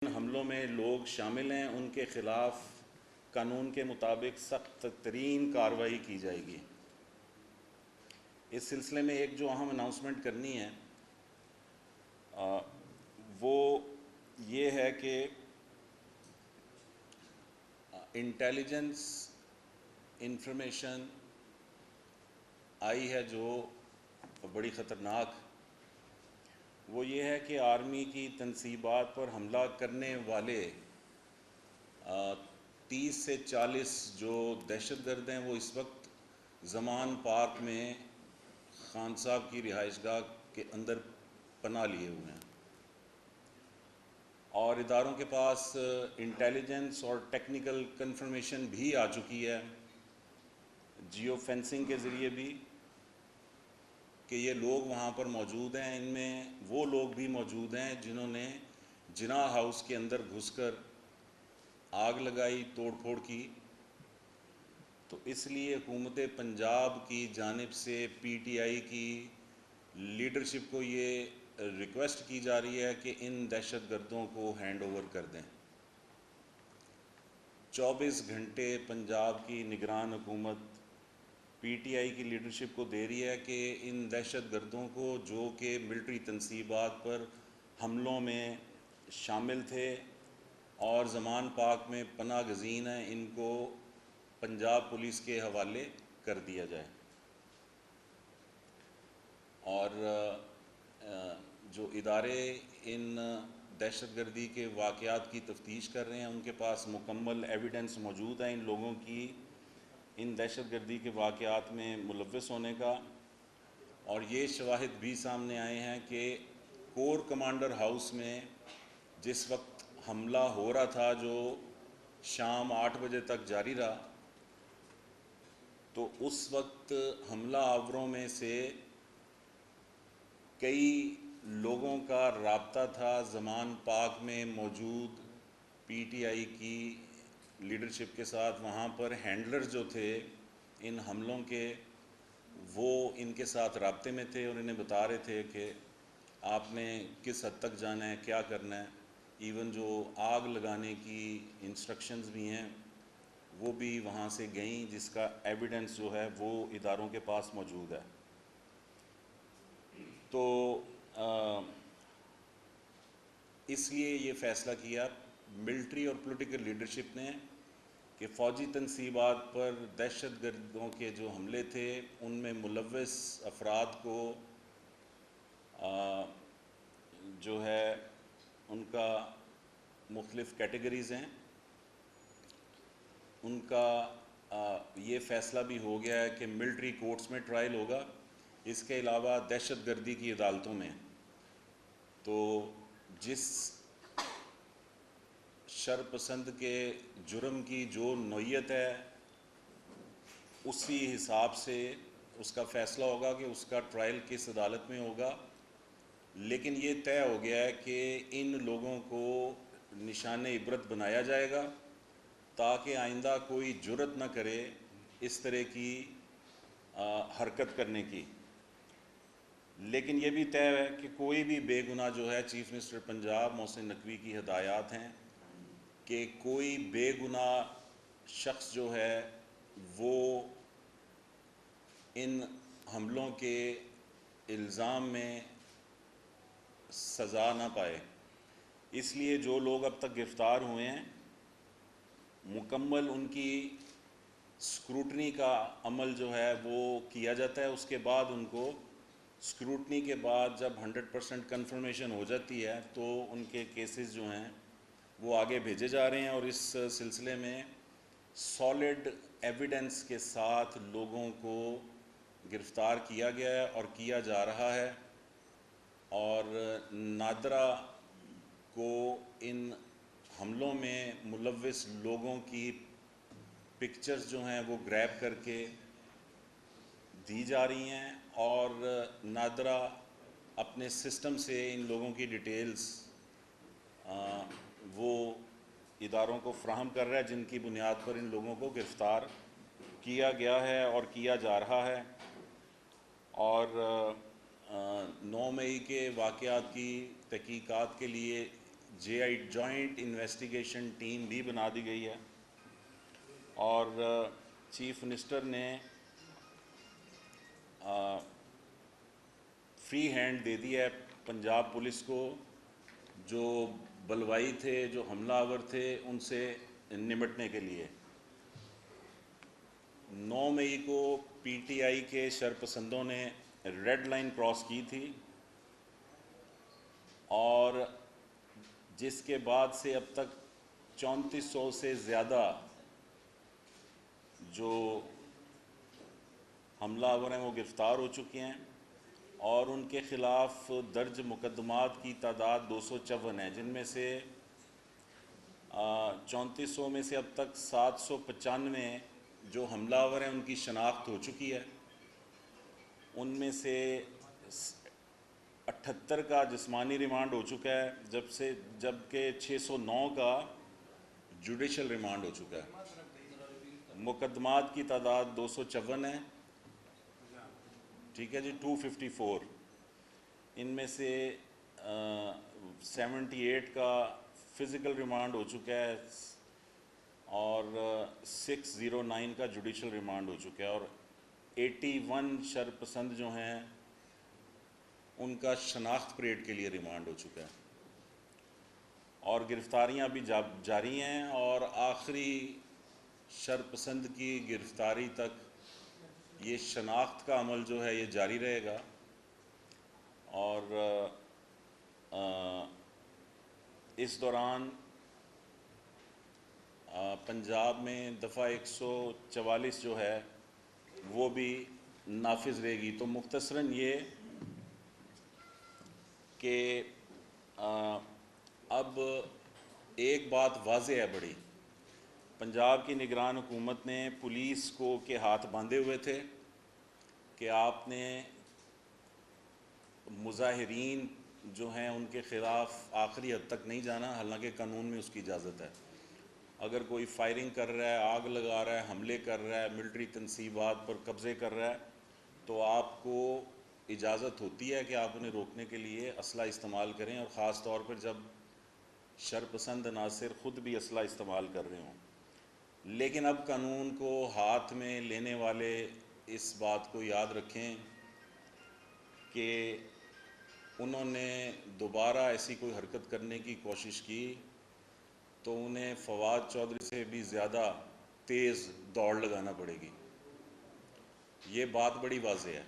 حملوں میں لوگ شامل ہیں ان کے خلاف قانون کے مطابق سخت ترین کارروائی کی جائے گی۔ اس سلسلے میں ایک جو اہم اناؤنسمنٹ کرنی ہے وہ یہ ہے کہ انٹیلیجنس انفارمیشن آئی ہے جو بڑی خطرناک، وہ یہ ہے کہ آرمی کی تنصیبات پر حملہ کرنے والے 30 سے 40 جو دہشت گرد ہیں وہ اس وقت زمان پارک میں خان صاحب کی رہائش گاہ کے اندر پناہ لیے ہوئے ہیں، اور اداروں کے پاس انٹیلیجنس اور ٹیکنیکل کنفرمیشن بھی آ چکی ہے جیو فینسنگ کے ذریعے بھی کہ یہ لوگ وہاں پر موجود ہیں۔ ان میں وہ لوگ بھی موجود ہیں جنہوں نے جناح ہاؤس کے اندر گھس کر آگ لگائی، توڑ پھوڑ کی۔ تو اس لیے حکومت پنجاب کی جانب سے پی ٹی آئی کی لیڈرشپ کو یہ ریکویسٹ کی جا رہی ہے کہ ان دہشت گردوں کو ہینڈ اوور کر دیں۔ 24 گھنٹے پنجاب کی نگران حکومت پی ٹی آئی کی لیڈرشپ کو دے رہی ہے کہ ان دہشت گردوں کو جو کہ ملٹری تنصیبات پر حملوں میں شامل تھے اور زمان پاک میں پناہ گزین ہیں، ان کو پنجاب پولیس کے حوالے کر دیا جائے، اور جو ادارے ان دہشت گردی کے واقعات کی تفتیش کر رہے ہیں ان کے پاس مکمل ایویڈنس موجود ہے ان لوگوں کی ان دہشت گردی کے واقعات میں ملوث ہونے کا، اور یہ شواہد بھی سامنے آئے ہیں کہ کور کمانڈر ہاؤس میں جس وقت حملہ ہو رہا تھا جو شام 8 بجے تک جاری رہا، تو اس وقت حملہ آوروں میں سے کئی لوگوں کا رابطہ تھا زمان پاک میں موجود پی ٹی آئی کی لیڈرشپ کے ساتھ۔ وہاں پر ہینڈلرز جو تھے ان حملوں کے وہ ان کے ساتھ رابطے میں تھے اور انہیں بتا رہے تھے کہ آپ نے کس حد تک جانا ہے، کیا کرنا ہے۔ ایون جو آگ لگانے کی انسٹرکشنز بھی ہیں وہ بھی وہاں سے گئیں، جس کا ایویڈنس جو ہے وہ اداروں کے پاس موجود ہے۔ تو اس لیے یہ فیصلہ کیا ملٹری اور پولیٹیکل لیڈرشپ نے کہ فوجی تنصیبات پر دہشت گردوں کے جو حملے تھے ان میں ملوث افراد کو جو ہے ان کا مختلف کیٹیگریز ہیں، ان کا یہ فیصلہ بھی ہو گیا ہے کہ ملٹری کورٹس میں ٹرائل ہوگا، اس کے علاوہ دہشت گردی کی عدالتوں میں۔ تو جس شر پسند کے جرم کی جو نوعیت ہے اسی حساب سے اس کا فیصلہ ہوگا کہ اس کا ٹرائل کس عدالت میں ہوگا، لیکن یہ طے ہو گیا ہے کہ ان لوگوں کو نشان عبرت بنایا جائے گا تاکہ آئندہ کوئی جرأت نہ کرے اس طرح کی حرکت کرنے کی۔ لیکن یہ بھی طے ہے کہ کوئی بھی بے گناہ جو ہے، چیف منسٹر پنجاب محسن نقوی کی ہدایات ہیں کہ کوئی بے گناہ شخص جو ہے وہ ان حملوں کے الزام میں سزا نہ پائے۔ اس لیے جو لوگ اب تک گرفتار ہوئے ہیں مکمل ان کی اسکروٹنی کا عمل جو ہے وہ کیا جاتا ہے، اس کے بعد ان کو اسکروٹنی کے بعد جب 100% کنفرمیشن ہو جاتی ہے تو ان کے کیسز جو ہیں وہ آگے بھیجے جا رہے ہیں، اور اس سلسلے میں سالڈ ایویڈنس کے ساتھ لوگوں کو گرفتار کیا گیا ہے اور کیا جا رہا ہے، اور نادرہ کو ان حملوں میں ملوث لوگوں کی پکچرز جو ہیں وہ گریب کر کے دی جا رہی ہیں، اور نادرہ اپنے سسٹم سے ان لوگوں کی ڈیٹیلز وہ اداروں کو فراہم کر رہا ہے جن کی بنیاد پر ان لوگوں کو گرفتار کیا گیا ہے اور کیا جا رہا ہے۔ اور 9 مئی کے واقعات کی تحقیقات کے لیے JI جوائنٹ انویسٹیگیشن ٹیم بھی بنا دی گئی ہے، اور چیف منسٹر نے فری ہینڈ دے دیا ہے پنجاب پولیس کو، جو بلوائی تھے، جو حملہ آور تھے، ان سے نمٹنے کے لیے۔ 9 مئی کو PTI کے شرپسندوں نے ریڈ لائن کراس کی تھی، اور جس کے بعد سے اب تک 3400 سے زیادہ جو حملہ آور ہیں وہ گرفتار ہو چکے ہیں، اور ان کے خلاف درج مقدمات کی تعداد 254 ہے، جن میں سے 3400 میں سے اب تک 795 جو حملہ آور ہیں ان کی شناخت ہو چکی ہے، ان میں سے 78 کا جسمانی ریمانڈ ہو چکا ہے، جبکہ 609 کا جوڈیشل ریمانڈ ہو چکا ہے۔ مقدمات کی تعداد 254 ہے، ٹھیک ہے جی، 254، ان میں سے 78 کا فزیکل ریمانڈ ہو چکا ہے، اور 609 کا جوڈیشل ریمانڈ ہو چکا ہے، اور 81 شرپسند جو ہیں ان کا شناخت پریڈ کے لیے ریمانڈ ہو چکا ہے، اور گرفتاریاں ابھی جاری ہیں، اور آخری شرپسند کی گرفتاری تک یہ شناخت کا عمل جو ہے یہ جاری رہے گا، اور اس دوران پنجاب میں دفعہ 144 جو ہے وہ بھی نافذ رہے گی۔ تو مختصراً یہ کہ اب ایک بات واضح ہے بڑی، پنجاب کی نگران حکومت نے پولیس کو کے ہاتھ باندھے ہوئے تھے کہ آپ نے مظاہرین جو ہیں ان کے خلاف آخری حد تک نہیں جانا، حالانکہ قانون میں اس کی اجازت ہے۔ اگر کوئی فائرنگ کر رہا ہے، آگ لگا رہا ہے، حملے کر رہا ہے، ملٹری تنصیبات پر قبضے کر رہا ہے، تو آپ کو اجازت ہوتی ہے کہ آپ انہیں روکنے کے لیے اسلحہ استعمال کریں، اور خاص طور پر جب شرپسند عناصر خود بھی اسلحہ استعمال کر رہے ہوں۔ لیکن اب قانون کو ہاتھ میں لینے والے اس بات کو یاد رکھیں کہ انہوں نے دوبارہ ایسی کوئی حرکت کرنے کی کوشش کی تو انہیں فواد چودھری سے بھی زیادہ تیز دوڑ لگانا پڑے گی، یہ بات بڑی واضح ہے۔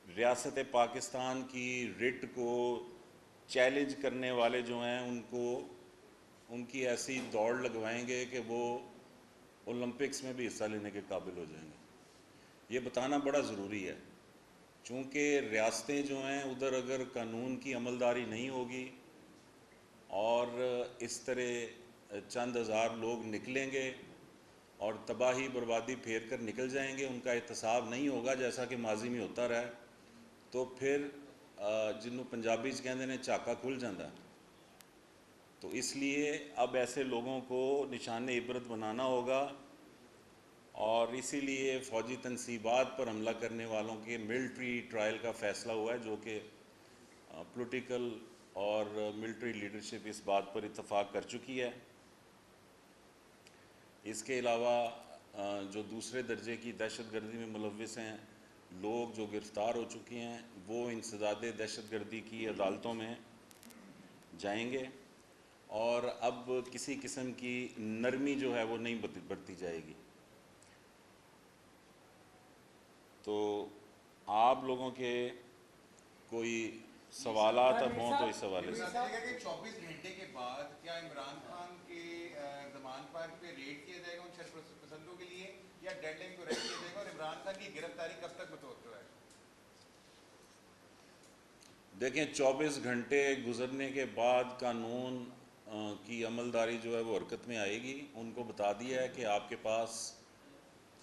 ریاست پاکستان کی رٹ کو چیلنج کرنے والے جو ہیں ان کی ایسی دوڑ لگوائیں گے کہ وہ اولمپکس میں بھی حصہ لینے کے قابل ہو جائیں گے۔ یہ بتانا بڑا ضروری ہے، چونکہ ریاستیں جو ہیں ادھر اگر قانون کی عملداری نہیں ہوگی اور اس طرح چند ہزار لوگ نکلیں گے اور تباہی بربادی پھیر کر نکل جائیں گے، ان کا احتساب نہیں ہوگا جیسا کہ ماضی میں ہوتا رہا ہے، تو پھر جنہوں پنجابی کہندے نے چاکا کھل جاندہ۔ تو اس لیے اب ایسے لوگوں کو نشان عبرت بنانا ہوگا، اور اسی لیے فوجی تنصیبات پر حملہ کرنے والوں کے ملٹری ٹرائل کا فیصلہ ہوا ہے، جو کہ پولیٹیکل اور ملٹری لیڈرشپ اس بات پر اتفاق کر چکی ہے۔ اس کے علاوہ جو دوسرے درجے کی دہشت گردی میں ملوث ہیں لوگ جو گرفتار ہو چکے ہیں، وہ انسداد دہشت گردی کی عدالتوں میں جائیں گے، اور اب کسی قسم کی نرمی جو ہے وہ نہیں برتی جائے گی۔ تو آپ لوگوں کے کوئی سوالات اب ہوں تو اس حوالے سے۔ 24 گھنٹے کے بعد کیا عمران خان کے زمان پارک پہ ریڈ کیا جائے گا ان شرپسندوں کے لیے، یا ڈیڈ لائن کو ریڈ کیا جائے گا، اور عمران خان کی گرفتاری کب تک متوقع ہے؟ دیکھیں 24 گھنٹے گزرنے کے بعد قانون کی عملداری جو ہے وہ حرکت میں آئے گی۔ ان کو بتا دیا ہے کہ آپ کے پاس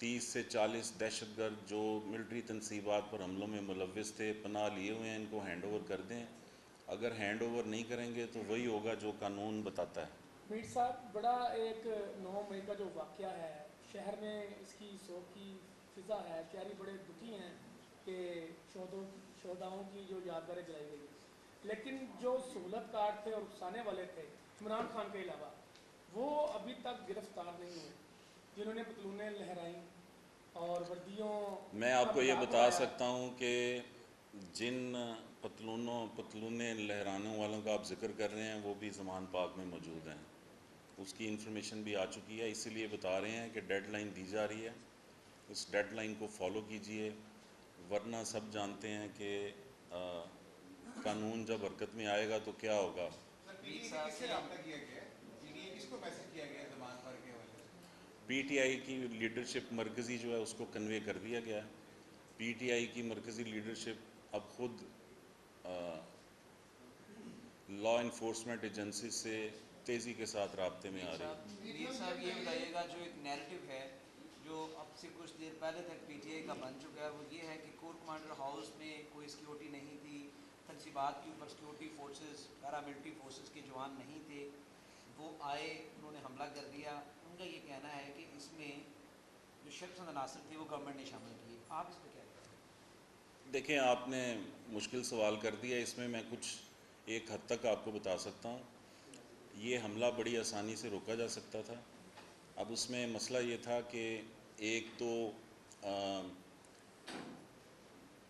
30 سے 40 دہشت گرد جو ملٹری تنصیبات پر حملوں میں ملوث تھے، پناہ لیے ہوئے ہیں، ان کو ہینڈ اوور کر دیں۔ اگر ہینڈ اوور نہیں کریں گے تو وہی ہوگا جو قانون بتاتا ہے۔ میر صاحب، بڑا ایک 9 مئی کا جو واقعہ ہے، شہر میں اس کی سوگ کی فضا ہے، شہری بڑے دکھی ہیں کہ شہداؤں کی جو یادگاریں جلائی گئی ہیں۔ لیکن جو سہولت کار تھے اور اکسانے والے تھے عمران خان کے علاوہ وہ ابھی تک گرفتار نہیں ہوئے، جنہوں نے پتلونیں لہرائیں اور وردیوں میں کا آپ کو یہ مذاق بتا اڑایا۔ سکتا ہوں کہ جن پتلونیں لہرانے والوں کا آپ ذکر کر رہے ہیں وہ بھی زمان پاک میں موجود ہیں، اس کی انفارمیشن بھی آ چکی ہے، اسی لیے بتا رہے ہیں کہ ڈیڈ لائن دی جا رہی ہے، اس ڈیڈ لائن کو فالو کیجئے، ورنہ سب جانتے ہیں کہ قانون جب حرکت میں آئے گا تو کیا ہوگا۔ سر پی ٹی آئی کس سے رابطہ کیا گیا ہے؟ پی ٹی آئی کس کو میسج کیا گیا ہے زمان پر کے حوالے سے؟ پی ٹی آئی کی لیڈرشپ مرکزی جو ہے اس کو کنوے کر دیا گیا ہے، پی ٹی آئی کی مرکزی لیڈرشپ اب خود لا انفورسمنٹ ایجنسی سے تیزی کے ساتھ رابطے میں آ رہی ہے۔ میر صاحب یہ بتائیے گا جو ایک نیریٹو ہے جو اب سے کچھ دیر پہلے تک پی ٹی آئی کا بن چکا ہے، وہ یہ ہے کہ کور کمانڈر ہاؤس میں کوئی سیکیورٹی نہیں تھی، تنصیبات کے اوپر سیکیورٹی فورسز پیراملٹری فورسز کے جوان نہیں تھے، وہ آئے انہوں نے حملہ کر دیا۔ ان کا یہ کہنا ہے کہ اس میں جو شخص عناصر تھے وہ گورنمنٹ نے شامل کیے، آپ اس پہ کیا کہیں گے؟ دیکھیں آپ نے مشکل سوال کر دیا، اس میں کچھ ایک حد تک آپ کو بتا سکتا ہوں، یہ حملہ بڑی آسانی سے روکا جا سکتا تھا۔ اب اس میں مسئلہ یہ تھا کہ ایک تو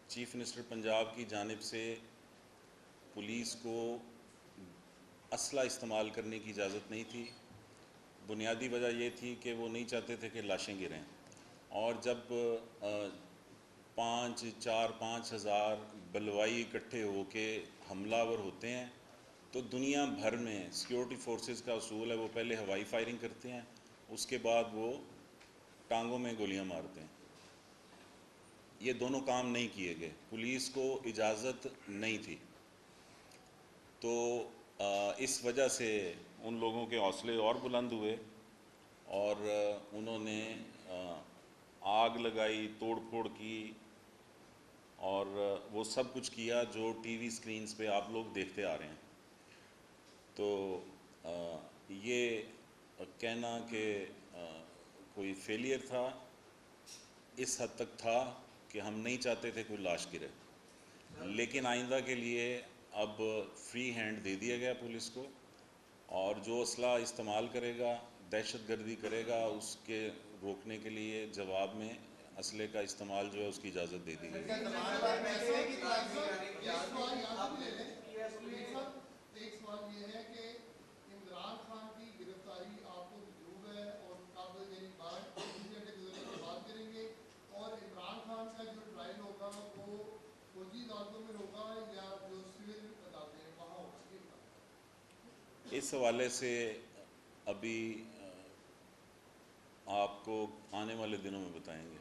چیف منسٹر پنجاب کی جانب سے پولیس کو اسلحہ استعمال کرنے کی اجازت نہیں تھی، بنیادی وجہ یہ تھی کہ وہ نہیں چاہتے تھے کہ لاشیں گریں، اور جب 5 ہزار بلوائی اکٹھے ہو کے حملہ آور ہوتے ہیں تو دنیا بھر میں سیکیورٹی فورسز کا اصول ہے وہ پہلے ہوائی فائرنگ کرتے ہیں، اس کے بعد وہ ٹانگوں میں گولیاں مارتے ہیں۔ یہ دونوں کام نہیں کیے گئے، پولیس کو اجازت نہیں تھی، تو اس وجہ سے ان لوگوں کے حوصلے اور بلند ہوئے اور انہوں نے آگ لگائی، توڑ پھوڑ کی، اور وہ سب کچھ کیا جو ٹی وی سکرینز پہ آپ لوگ دیکھتے آ رہے ہیں۔ تو یہ کہنا کہ کوئی فیلئر تھا، اس حد تک تھا کہ ہم نہیں چاہتے تھے کوئی لاش گرے، لیکن آئندہ کے لیے اب فری ہینڈ دے دیا گیا پولیس کو، اور جو اسلحہ استعمال کرے گا، دہشت گردی کرے گا، اس کے روکنے کے لیے جواب میں اسلحے کا استعمال جو ہے اس کی اجازت دے دی گئی۔ ایک سوال یہ ہے کہ عمران خان کی گرفتاری آپ کو مطلوب ہے اور کب یعنی بعد گزرنے کی بات کریں گے، اور عمران خان کا جو ٹرائل ہوگا وہ فوجی عدالتوں میں ہوگا یا جو سول عدالتیں ہیں وہاں ہوگا، یہ بتائیں۔ اس حوالے سے ابھی آپ کو آنے والے دنوں میں بتائیں گے۔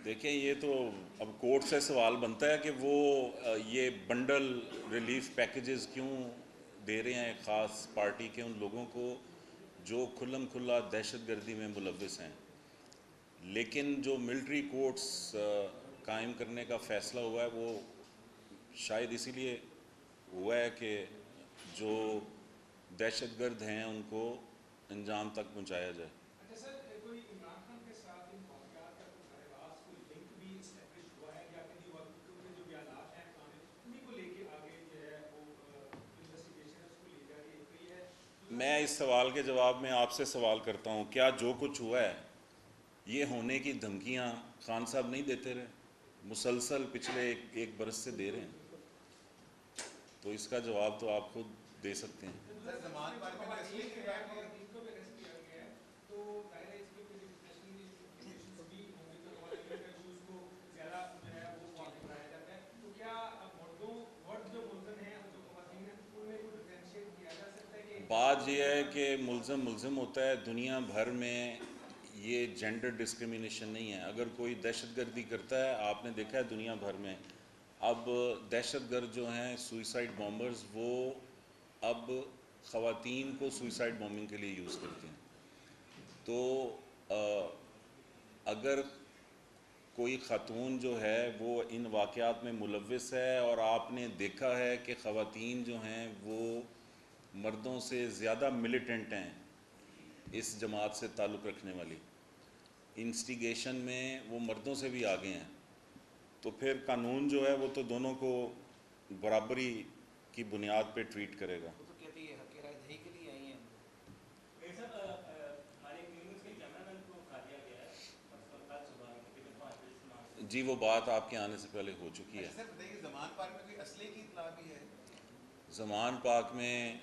دیکھیں یہ تو اب کورٹ سے سوال بنتا ہے کہ وہ یہ بنڈل ریلیف پیکیجز کیوں دے رہے ہیں ایک خاص پارٹی کے ان لوگوں کو جو کھلم کھلا دہشت گردی میں ملوث ہیں، لیکن جو ملٹری کورٹس قائم کرنے کا فیصلہ ہوا ہے وہ شاید اسی لیے ہوا ہے کہ جو دہشت گرد ہیں ان کو انجام تک پہنچایا جائے۔ اچھا سر، کوئی عمران خان کے ساتھ ان واقعات کا کوئی براہ راست کوئی لنک بھی اسٹیبلش ہوا ہے یا کبھی وقت کے جو بیانات ہیں انہیں کو لے کے آگے جو ہے وہ انویسٹیگیشن اس کو لے جا رہی ہے؟ میں اس سوال کے جواب میں آپ سے سوال کرتا ہوں، کیا جو کچھ ہوا ہے یہ ہونے کی دھمکیاں خان صاحب نہیں دیتے رہے؟ مسلسل پچھلے ایک برس سے دے رہے ہیں، تو اس کا جواب تو آپ خود دے سکتے ہیں۔ سر زمان پر میں مسئلے کی بات ہے، ان کو بھی ارسٹ کیا گیا ہے تو ظاہر ہے اس کے اوپر انٹرنیشنل انویسٹیگیشنز بھی ہوں گی، تو ہمارے ایشوز کو زیادہ جو ہے وہ آگے بڑھایا جاتا ہے، تو کیا مرد جو ملزم ہیں اور جو خواتین ہیں ان میں کوئی ڈفرینشیٹ کیا جا سکتا ہے کہ بات یہ ہے کہ ملزم ہوتا ہے، دنیا بھر میں یہ جینڈر ڈسکریمنیشن نہیں ہے، اگر کوئی دہشت گردی کرتا ہے، آپ نے دیکھا ہے دنیا بھر میں اب دہشت گرد جو ہیں سوئسائڈ بامبرز وہ اب خواتین کو سوئسائڈ بومبنگ کے لیے یوز کرتے ہیں. تو اگر کوئی خاتون جو ہے وہ ان واقعات میں ملوث ہے اور آپ نے دیکھا ہے کہ خواتین جو ہیں وہ مردوں سے زیادہ ملیٹنٹ ہیں اس جماعت سے تعلق رکھنے والی, انسٹیگیشن میں وہ مردوں سے بھی آگے ہیں, تو پھر قانون جو ہے وہ تو دونوں کو برابری کی بنیاد پہ ٹریٹ کرے گا. وہ تو کہتی ہے حق رائے دہی کے لیے آئی ہیں. جی وہ بات آپ کے آنے سے پہلے ہو چکی ہے. سر بتائیے زمان پارک میں کوئی اسلحے کی اطلاع بھی ہے؟ زمان پاک میں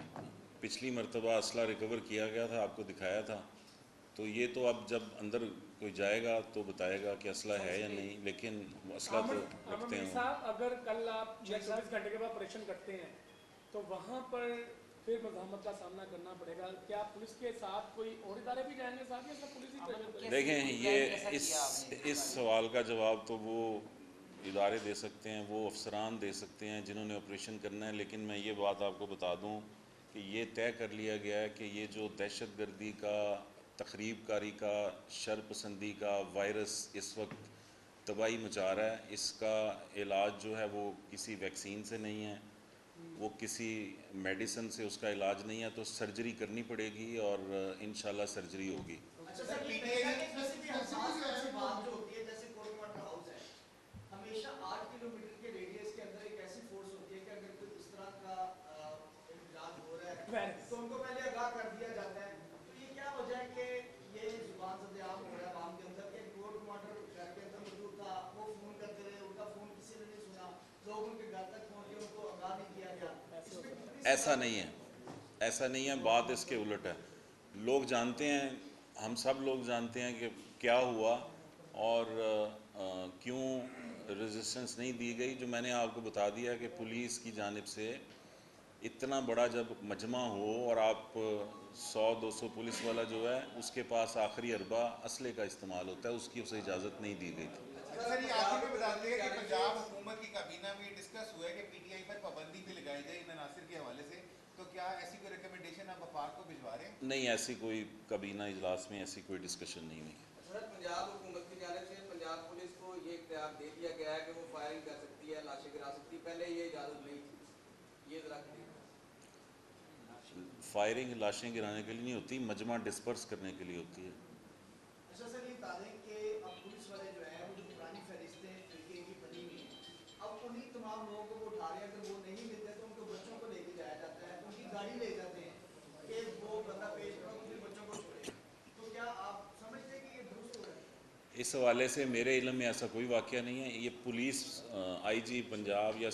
پچھلی مرتبہ اسلحہ ریکور کیا گیا تھا, آپ کو دکھایا تھا. تو یہ تو اب جب اندر کوئی جائے گا تو بتائے گا کہ اسلحہ ہے یا نہیں, لیکن اسلحہ تو رکھتے ہیں. صاحب اگر کل آپ 24 گھنٹے کے بعد آپریشن کرتے ہیں تو وہاں پر پھر مزاحمت کا سامنا کرنا پڑے گا. کیا پولیس کے ساتھ کوئی اور ادارے بھی جائیں گے ساتھ یا صرف پولیس ہی پریشن کرے گا؟ دیکھیں یہ اس سوال کا جواب تو وہ ادارے دے سکتے ہیں, وہ افسران دے سکتے ہیں جنہوں نے آپریشن کرنا ہے. لیکن میں یہ بات آپ کو بتا دوں کہ یہ طے کر لیا گیا ہے کہ یہ جو دہشت گردی کا, تخریب کاری کا, شر پسندی کا وائرس اس وقت تباہی مچا رہا ہے, اس کا علاج جو ہے وہ کسی ویکسین سے نہیں ہے, وہ کسی میڈیسن سے اس کا علاج نہیں ہے. تو سرجری کرنی پڑے گی اور انشاءاللہ سرجری ہوگی. اچھا سر یہ کہا کہ کسی بھی حساس ایسی بات جو ہوتی ہے جیسے کورٹ واٹر ہاؤس ہے, ہمیشہ 8 کلومیٹر کے ریڈیس کے اندر ایک ایسی فورس ہوتی ہے کہ اگر کوئی اس طرح کا احتجاج ہو رہا ہے تو ان کو پہلے آگاہ کر دیا جاتا ہے. تو یہ کیا وجہ ہے کہ یہ زبان سے عام ہو رہا ہے عوام کے اندر کہ کورٹ واٹر گھر کے اندر موجود تھا, وہ فون کرتے رہے, ان کا فون کسی نے نہیں سنا, لوگ ان کے گھر تک پہنچے, ان کو آگاہ نہیں کیا گیا. ایسا نہیں ہے, ایسا نہیں ہے, بات اس کے الٹ ہے. لوگ جانتے ہیں, ہم سب لوگ جانتے ہیں کہ کیا ہوا اور کیوں ریزسٹنس نہیں دی گئی. جو میں نے آپ کو بتا دیا کہ پولیس کی جانب سے اتنا بڑا جب مجمع ہو اور آپ 100-200 پولیس والا جو ہے اس کے پاس آخری اربع اسلحے کا استعمال ہوتا ہے, اس کی اسے اجازت نہیں دی گئی تھی. سر یہ آخر میں بتا دیا کہ پنجاب حکومت کی کابینہ میں یہ ڈسکس ہوا ہے کہ پی ٹی آئی پر پابندی بھی لگائی جائے ان عناصر کے حوالے سے, تو کیا ایسی کوئی ریکمنڈیشن آپ وفاق کو بھجوا رہے ہیں؟ نہیں, ایسی کوئی کابینہ اجلاس میں ایسی کوئی ڈسکشن نہیں ہوئی. سر پنجاب حکومت کی جانب سے پنجاب پولیس کو یہ اختیار دے دیا گیا ہے کہ وہ فائرنگ کر سکتی ہے, لاشیں گرا سکتی ہے, پہلے یہ اجازت نہیں تھی, یہ ذرا کلیئر. فائرنگ لاشیں گرانے کے لیے نہیں ہوتی, مجمع ڈسپرس کرنے کے لیے ہوتی ہے. اچھا سر یہ بتا دیں کہ اب پولیس والے جو ہیں وہ جو پرانی فہرستیں طریقے کی بنی ہوئی ہیں, اب انہیں تمام لوگوں کو وہ اٹھا رہے ہیں, اگر وہ نہیں ملتے تو ان کو بچوں کو لے کے جایا جاتا ہے, ان کی گاڑی لے جاتے ہیں کہ وہ بندہ پیش کرو پھر بچوں کو چھوڑے. تو کیا آپ سمجھتے ہیں کہ یہ درست ہو رہا ہے؟ اس حوالے سے میرے علم میں ایسا کوئی واقعہ نہیں ہے. یہ پولیس آئی جی پنجاب یا